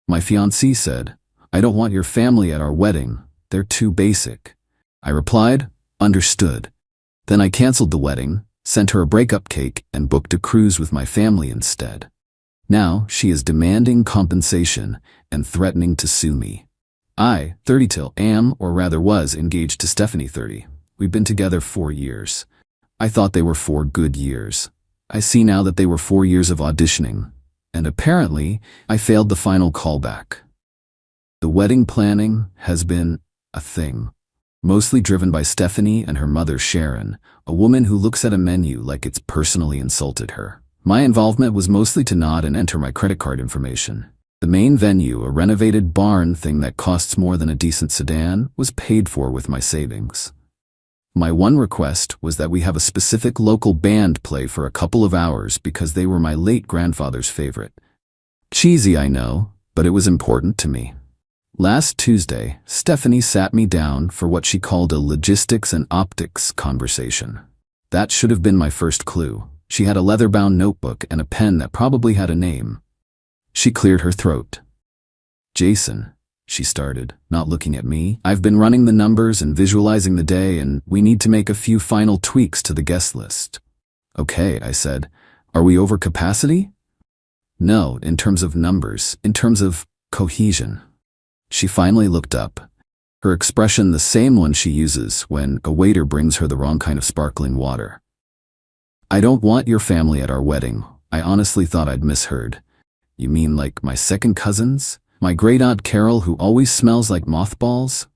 My fiancée said, "I don't want your family at our wedding. They're too basic." I replied, "Understood." Then I canceled the wedding, sent her a breakup cake, and booked a cruise with my family instead. Now she is demanding compensation and threatening to sue me. I, 30 till, am, or rather was, engaged to Stephanie, 30. We've been together 4 years. I thought they were 4 good years. I see now that they were 4 years of auditioning, and apparently I failed the final callback. The wedding planning has been a thing, mostly driven by Stephanie and her mother Sharon, a woman who looks at a menu like it's personally insulted her. My involvement was mostly to nod and enter my credit card information. The main venue, a renovated barn thing that costs more than a decent sedan, was paid for with my savings. My one request was that we have a specific local band play for a couple of hours because they were my late grandfather's favorite. Cheesy, I know, but it was important to me. Last Tuesday, Stephanie sat me down for what she called a logistics and optics conversation. That should have been my first clue. She had a leather-bound notebook and a pen that probably had a name. She cleared her throat. "Jason," she started, not looking at me, "I've been running the numbers and visualizing the day, and we need to make a few final tweaks to the guest list." "Okay," I said. "Are we over capacity?" "No, in terms of numbers, in terms of cohesion." She finally looked up, her expression the same one she uses when a waiter brings her the wrong kind of sparkling water. "I don't want your family at our wedding." I honestly thought I'd misheard. "You mean like my second cousins? My great-aunt Carol who always smells like mothballs?"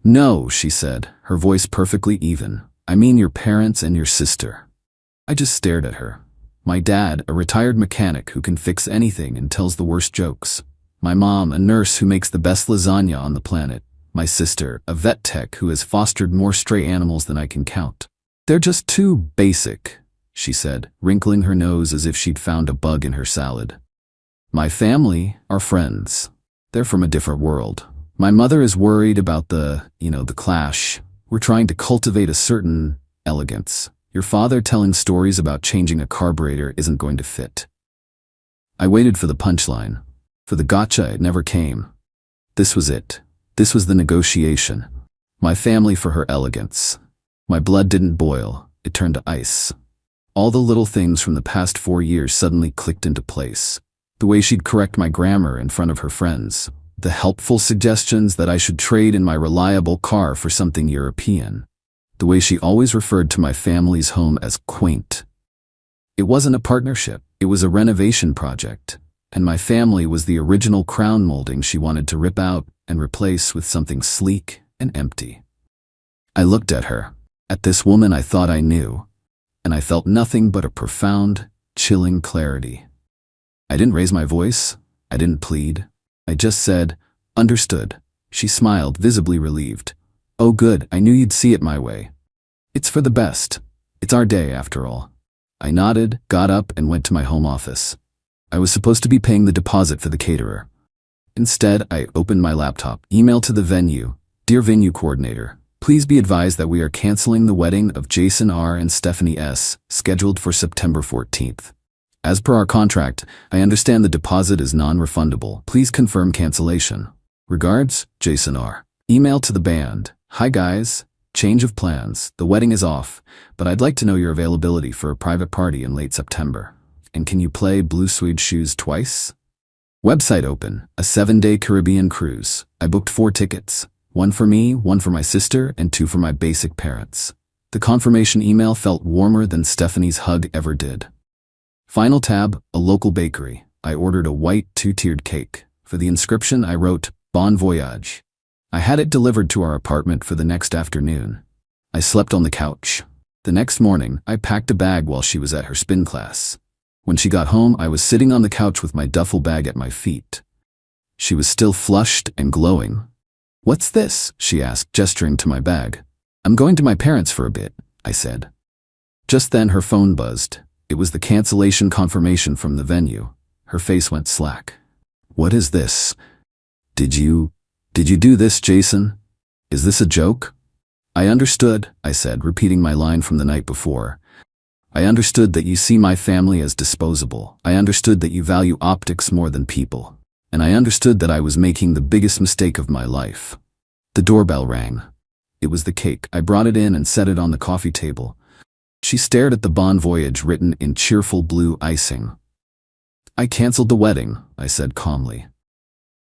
"No," she said, her voice perfectly even. "I mean your parents and your sister." I just stared at her. My dad, a retired mechanic who can fix anything and tells the worst jokes. My mom, a nurse who makes the best lasagna on the planet. My sister, a vet tech who has fostered more stray animals than I can count. "They're just too basic," she said, wrinkling her nose as if she'd found a bug in her salad. "My family are friends. They're from a different world. My mother is worried about the clash. We're trying to cultivate a certain elegance. Your father telling stories about changing a carburetor isn't going to fit." I waited for the punchline. For the gotcha, it never came. This was it. This was the negotiation. My family for her elegance. My blood didn't boil. It turned to ice. All the little things from the past 4 years suddenly clicked into place. The way she'd correct my grammar in front of her friends. The helpful suggestions that I should trade in my reliable car for something European. The way she always referred to my family's home as quaint. It wasn't a partnership. It was a renovation project. And my family was the original crown molding she wanted to rip out and replace with something sleek and empty. I looked at her, at this woman I thought I knew, and I felt nothing but a profound, chilling clarity. I didn't raise my voice. I didn't plead. I just said, "Understood." She smiled, visibly relieved. "Oh good, I knew you'd see it my way. It's for the best. It's our day, after all." I nodded, got up, and went to my home office. I was supposed to be paying the deposit for the caterer. Instead, I opened my laptop, email to the venue. "Dear venue coordinator, please be advised that we are canceling the wedding of Jason R. and Stephanie S., scheduled for September 14th. As per our contract, I understand the deposit is non-refundable. Please confirm cancellation. Regards, Jason R." Email to the band. "Hi guys, change of plans. The wedding is off, but I'd like to know your availability for a private party in late September. And can you play Blue Suede Shoes twice?" Website open. A 7-day Caribbean cruise. I booked 4 tickets. 1 for me, 1 for my sister, and 2 for my basic parents. The confirmation email felt warmer than Stephanie's hug ever did. Final tab, a local bakery. I ordered a white 2-tiered cake. For the inscription, I wrote, "Bon voyage." I had it delivered to our apartment for the next afternoon. I slept on the couch. The next morning, I packed a bag while she was at her spin class. When she got home, I was sitting on the couch with my duffel bag at my feet. She was still flushed and glowing. "What's this?" she asked, gesturing to my bag. "I'm going to my parents for a bit," I said. Just then her phone buzzed. It was the cancellation confirmation from the venue. Her face went slack. "What is this? Did you do this, Jason? Is this a joke?" "I understood," I said, repeating my line from the night before. "I understood that you see my family as disposable. I understood that you value optics more than people. and I understood that I was making the biggest mistake of my life. The doorbell rang. It was the cake. I brought it in and set it on the coffee table. She stared at the bon voyage written in cheerful blue icing. "I canceled the wedding," I said calmly.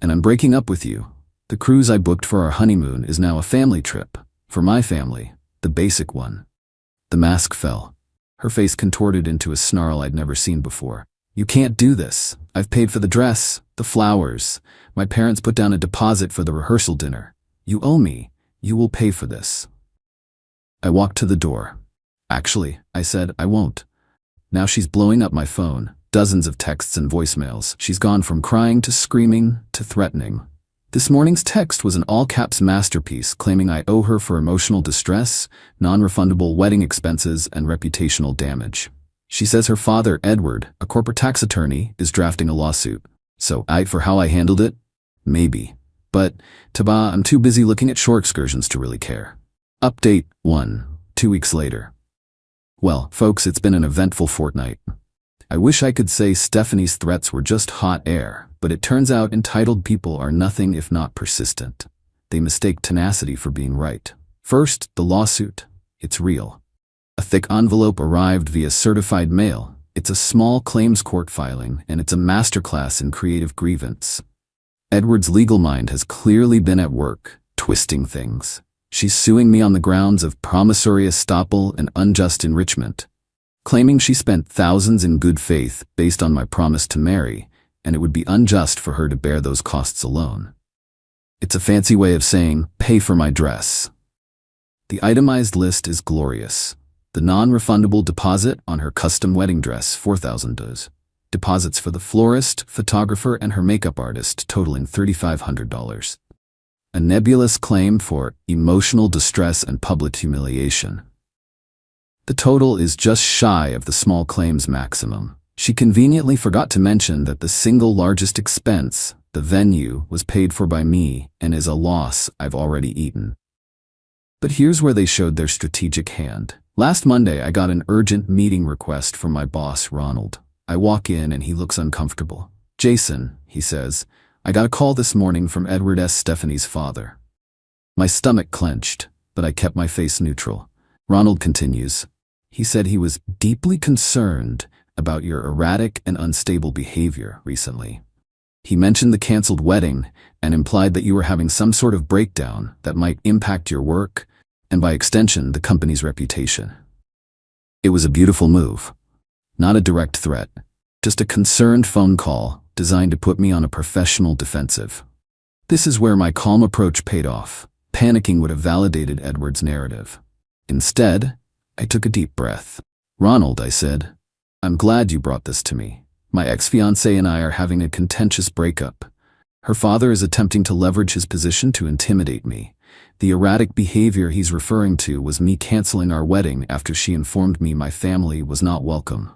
"And I'm breaking up with you. The cruise I booked for our honeymoon is now a family trip. For my family, the basic one." The mask fell. Her face contorted into a snarl I'd never seen before. "You can't do this. I've paid for the dress, the flowers. My parents put down a deposit for the rehearsal dinner. You owe me. You will pay for this." I walked to the door. "Actually," I said, "I won't." Now she's blowing up my phone. Dozens of texts and voicemails. She's gone from crying to screaming to threatening. This morning's text was an all-caps masterpiece claiming I owe her for emotional distress, non-refundable wedding expenses, and reputational damage. She says her father, Edward, a corporate tax attorney, is drafting a lawsuit. So, for how I handled it? Maybe. But, I'm too busy looking at shore excursions to really care. Update 1. 2 weeks later. Well, folks, it's been an eventful fortnight. I wish I could say Stephanie's threats were just hot air, but it turns out entitled people are nothing if not persistent. They mistake tenacity for being right. First, the lawsuit. It's real. A thick envelope arrived via certified mail. It's a small claims court filing, and it's a masterclass in creative grievance. Edward's legal mind has clearly been at work, twisting things. She's suing me on the grounds of promissory estoppel and unjust enrichment, claiming she spent thousands in good faith based on my promise to marry, and it would be unjust for her to bear those costs alone. It's a fancy way of saying, pay for my dress. The itemized list is glorious. The non-refundable deposit on her custom wedding dress, $4,000. Deposits for the florist, photographer, and her makeup artist totaling $3,500. A nebulous claim for emotional distress and public humiliation. The total is just shy of the small claims maximum. She conveniently forgot to mention that the single largest expense, the venue, was paid for by me and is a loss I've already eaten. But here's where they showed their strategic hand. Last Monday, I got an urgent meeting request from my boss, Ronald. I walk in and he looks uncomfortable. "Jason," he says, "I got a call this morning from Edward S. Stephanie's father." My stomach clenched, but I kept my face neutral. Ronald continues. "He said he was deeply concerned about your erratic and unstable behavior recently. He mentioned the canceled wedding and implied that you were having some sort of breakdown that might impact your work and by extension the company's reputation." It was a beautiful move. Not a direct threat, just a concerned phone call designed to put me on a professional defensive. This is where my calm approach paid off. Panicking would have validated Edward's narrative. Instead, I took a deep breath. "Ronald," I said, "I'm glad you brought this to me. My ex-fiancée and I are having a contentious breakup. Her father is attempting to leverage his position to intimidate me. The erratic behavior he's referring to was me canceling our wedding after she informed me my family was not welcome."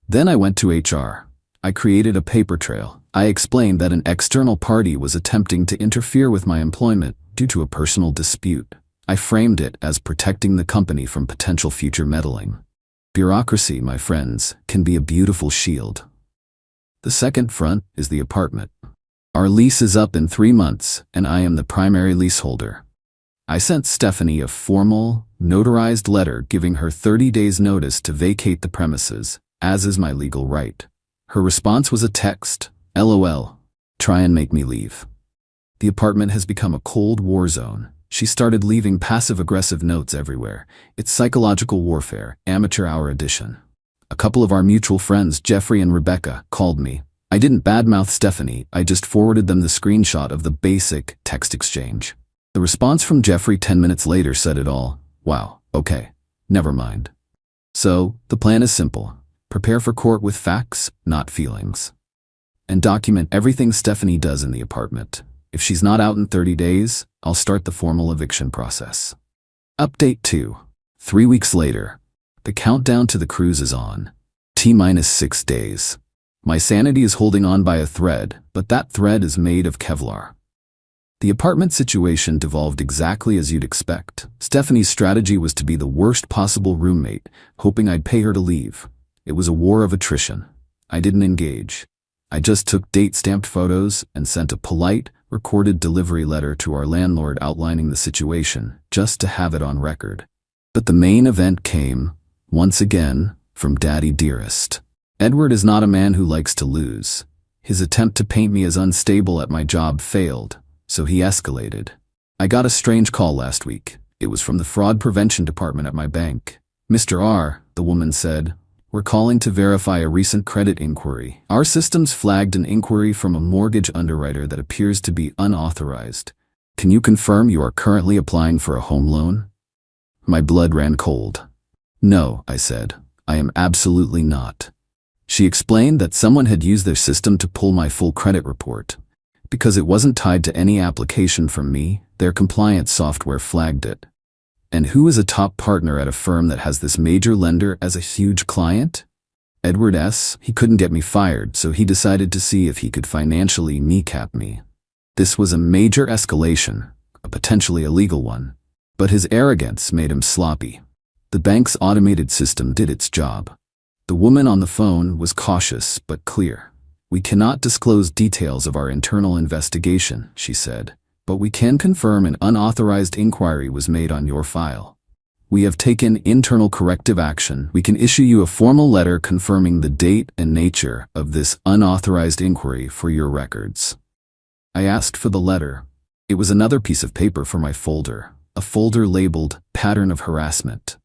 Then I went to HR. I created a paper trail. I explained that an external party was attempting to interfere with my employment due to a personal dispute. I framed it as protecting the company from potential future meddling. Bureaucracy, my friends, can be a beautiful shield. The second front is the apartment. Our lease is up in 3 months, and I am the primary leaseholder. I sent Stephanie a formal, notarized letter giving her 30 days' notice to vacate the premises, as is my legal right. Her response was a text, "LOL, try and make me leave." The apartment has become a cold war zone. She started leaving passive-aggressive notes everywhere. It's psychological warfare, amateur hour edition. A couple of our mutual friends, Jeffrey and Rebecca, called me. I didn't badmouth Stephanie, I just forwarded them the screenshot of the basic text exchange. The response from Jeffrey 10 minutes later said it all. "Wow, okay, never mind." So, the plan is simple. Prepare for court with facts, not feelings. And document everything Stephanie does in the apartment. If she's not out in 30 days, I'll start the formal eviction process. Update 2. 3 weeks later. The countdown to the cruise is on. T-6 days. My sanity is holding on by a thread, but that thread is made of Kevlar. The apartment situation devolved exactly as you'd expect. Stephanie's strategy was to be the worst possible roommate, hoping I'd pay her to leave. It was a war of attrition. I didn't engage. I just took date-stamped photos and sent a polite, recorded delivery letter to our landlord outlining the situation, just to have it on record. But the main event came, once again, from Daddy Dearest. Edward is not a man who likes to lose. His attempt to paint me as unstable at my job failed, so he escalated. I got a strange call last week. It was from the fraud prevention department at my bank. "Mr. R," the woman said, "we're calling to verify a recent credit inquiry. Our systems flagged an inquiry from a mortgage underwriter that appears to be unauthorized. Can you confirm you are currently applying for a home loan?" My blood ran cold. "No," I said, "I am absolutely not." She explained that someone had used their system to pull my full credit report. Because it wasn't tied to any application from me, their compliance software flagged it. And who is a top partner at a firm that has this major lender as a huge client? Edward S. He couldn't get me fired, so he decided to see if he could financially kneecap me. This was a major escalation, a potentially illegal one. But his arrogance made him sloppy. The bank's automated system did its job. The woman on the phone was cautious but clear. "We cannot disclose details of our internal investigation," she said, "but we can confirm an unauthorized inquiry was made on your file. We have taken internal corrective action. We can issue you a formal letter confirming the date and nature of this unauthorized inquiry for your records." I asked for the letter. It was another piece of paper for my folder, a folder labeled "Pattern of Harassment."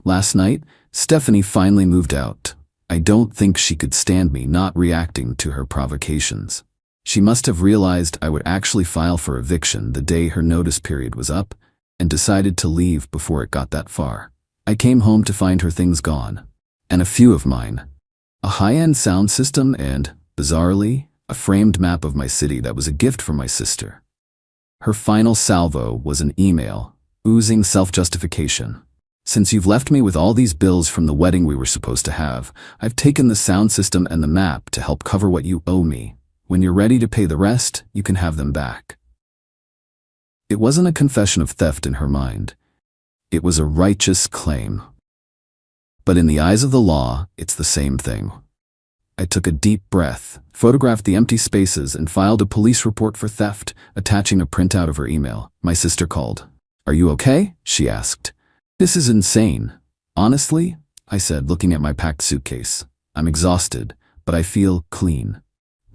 Last night, Stephanie finally moved out. I don't think she could stand me not reacting to her provocations. She must have realized I would actually file for eviction the day her notice period was up, and decided to leave before it got that far. I came home to find her things gone, and a few of mine. A high-end sound system and, bizarrely, a framed map of my city that was a gift from my sister. Her final salvo was an email, oozing self-justification. "Since you've left me with all these bills from the wedding we were supposed to have, I've taken the sound system and the map to help cover what you owe me. When you're ready to pay the rest, you can have them back." It wasn't a confession of theft in her mind. It was a righteous claim. But in the eyes of the law, it's the same thing. I took a deep breath, photographed the empty spaces, and filed a police report for theft, attaching a printout of her email. My sister called. "Are you okay?" she asked. "This is insane." "Honestly," I said, looking at my packed suitcase, "I'm exhausted, but I feel clean."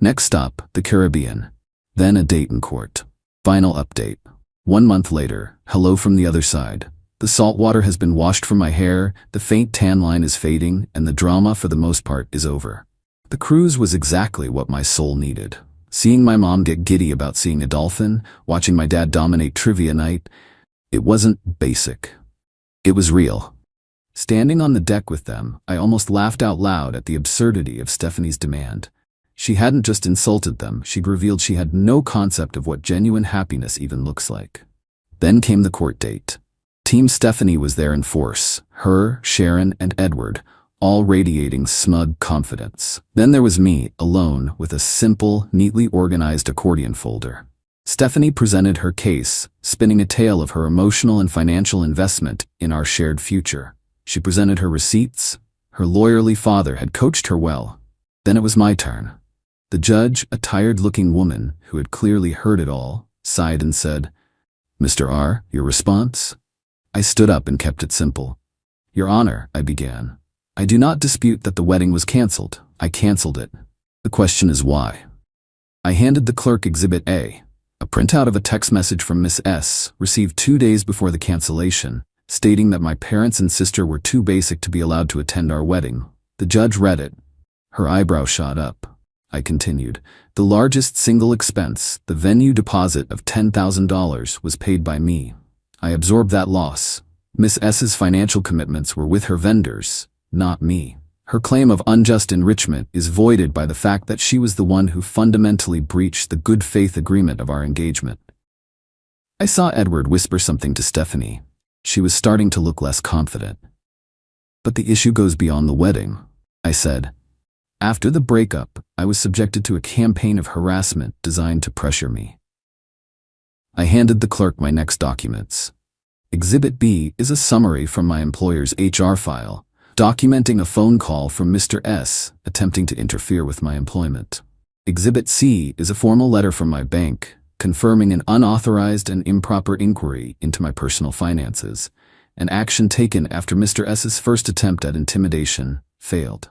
Next stop, the Caribbean. Then a date in court. Final update. 1 month later, hello from the other side. The salt water has been washed from my hair, the faint tan line is fading, and the drama for the most part is over. The cruise was exactly what my soul needed. Seeing my mom get giddy about seeing a dolphin, watching my dad dominate trivia night, it wasn't basic. It was real. Standing on the deck with them, I almost laughed out loud at the absurdity of Stephanie's demand. She hadn't just insulted them, she'd revealed she had no concept of what genuine happiness even looks like. Then came the court date. Team Stephanie was there in force, her, Sharon, and Edward, all radiating smug confidence. Then there was me, alone, with a simple, neatly organized accordion folder. Stephanie presented her case, spinning a tale of her emotional and financial investment in our shared future. She presented her receipts. Her lawyerly father had coached her well. Then it was my turn. The judge, a tired-looking woman who had clearly heard it all, sighed and said, "Mr. R, your response?" I stood up and kept it simple. "Your Honor," I began, "I do not dispute that the wedding was canceled. I canceled it. The question is why." I handed the clerk Exhibit A, a printout of a text message from Miss S, received 2 days before the cancellation, stating that my parents and sister were too basic to be allowed to attend our wedding. The judge read it. Her eyebrow shot up. I continued, "The largest single expense, the venue deposit of $10,000, was paid by me. I absorbed that loss. Miss S's financial commitments were with her vendors, not me. Her claim of unjust enrichment is voided by the fact that she was the one who fundamentally breached the good faith agreement of our engagement." I saw Edward whisper something to Stephanie. She was starting to look less confident. "But the issue goes beyond the wedding," I said. "After the breakup, I was subjected to a campaign of harassment designed to pressure me." I handed the clerk my next documents. Exhibit B is a summary from my employer's HR file, documenting a phone call from Mr. S attempting to interfere with my employment. Exhibit C is a formal letter from my bank confirming an unauthorized and improper inquiry into my personal finances, an action taken after Mr. S's first attempt at intimidation failed.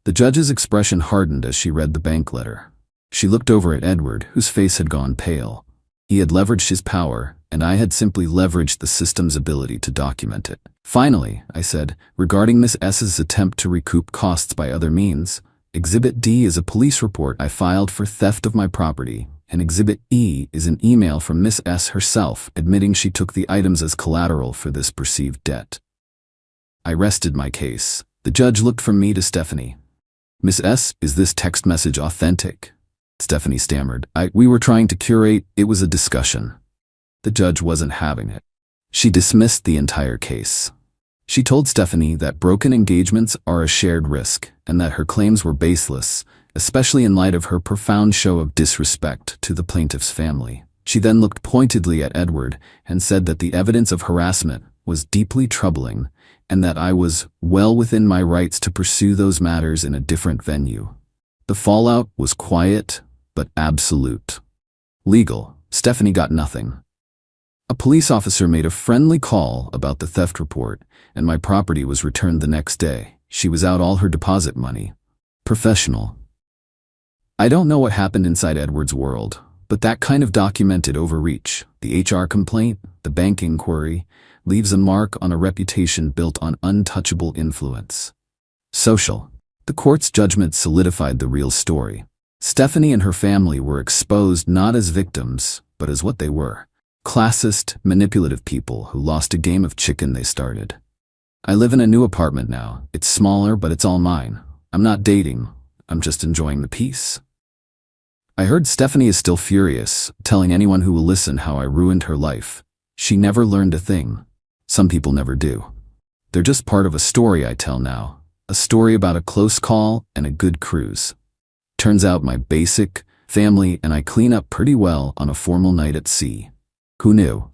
The judge's expression hardened as she read the bank letter. She looked over at Edward, whose face had gone pale. He had leveraged his power, and I had simply leveraged the system's ability to document it. Finally, I said, regarding Miss S's attempt to recoup costs by other means, Exhibit D is a police report I filed for theft of my property, and Exhibit E is an email from Miss S herself admitting she took the items as collateral for this perceived debt. I rested my case. The judge looked from me to Stephanie. Miss S, is this text message authentic? Stephanie stammered. We were trying to curate, it was a discussion. The judge wasn't having it. She dismissed the entire case. She told Stephanie that broken engagements are a shared risk and that her claims were baseless, especially in light of her profound show of disrespect to the plaintiff's family. She then looked pointedly at Edward and said that the evidence of harassment was deeply troubling and that I was well within my rights to pursue those matters in a different venue. The fallout was quiet, but absolute. Legal. Stephanie got nothing. A police officer made a friendly call about the theft report, and my property was returned the next day. She was out all her deposit money. Professional. I don't know what happened inside Edward's world, but that kind of documented overreach, the HR complaint, the bank inquiry, leaves a mark on a reputation built on untouchable influence. Social. The court's judgment solidified the real story. Stephanie and her family were exposed not as victims, but as what they were. Classist, manipulative people who lost a game of chicken they started. I live in a new apartment now. It's smaller, but it's all mine. I'm not dating. I'm just enjoying the peace. I heard Stephanie is still furious, telling anyone who will listen how I ruined her life. She never learned a thing. Some people never do. They're just part of a story I tell now. A story about a close call and a good cruise. Turns out my basic, family, and I clean up pretty well on a formal night at sea. Who knew?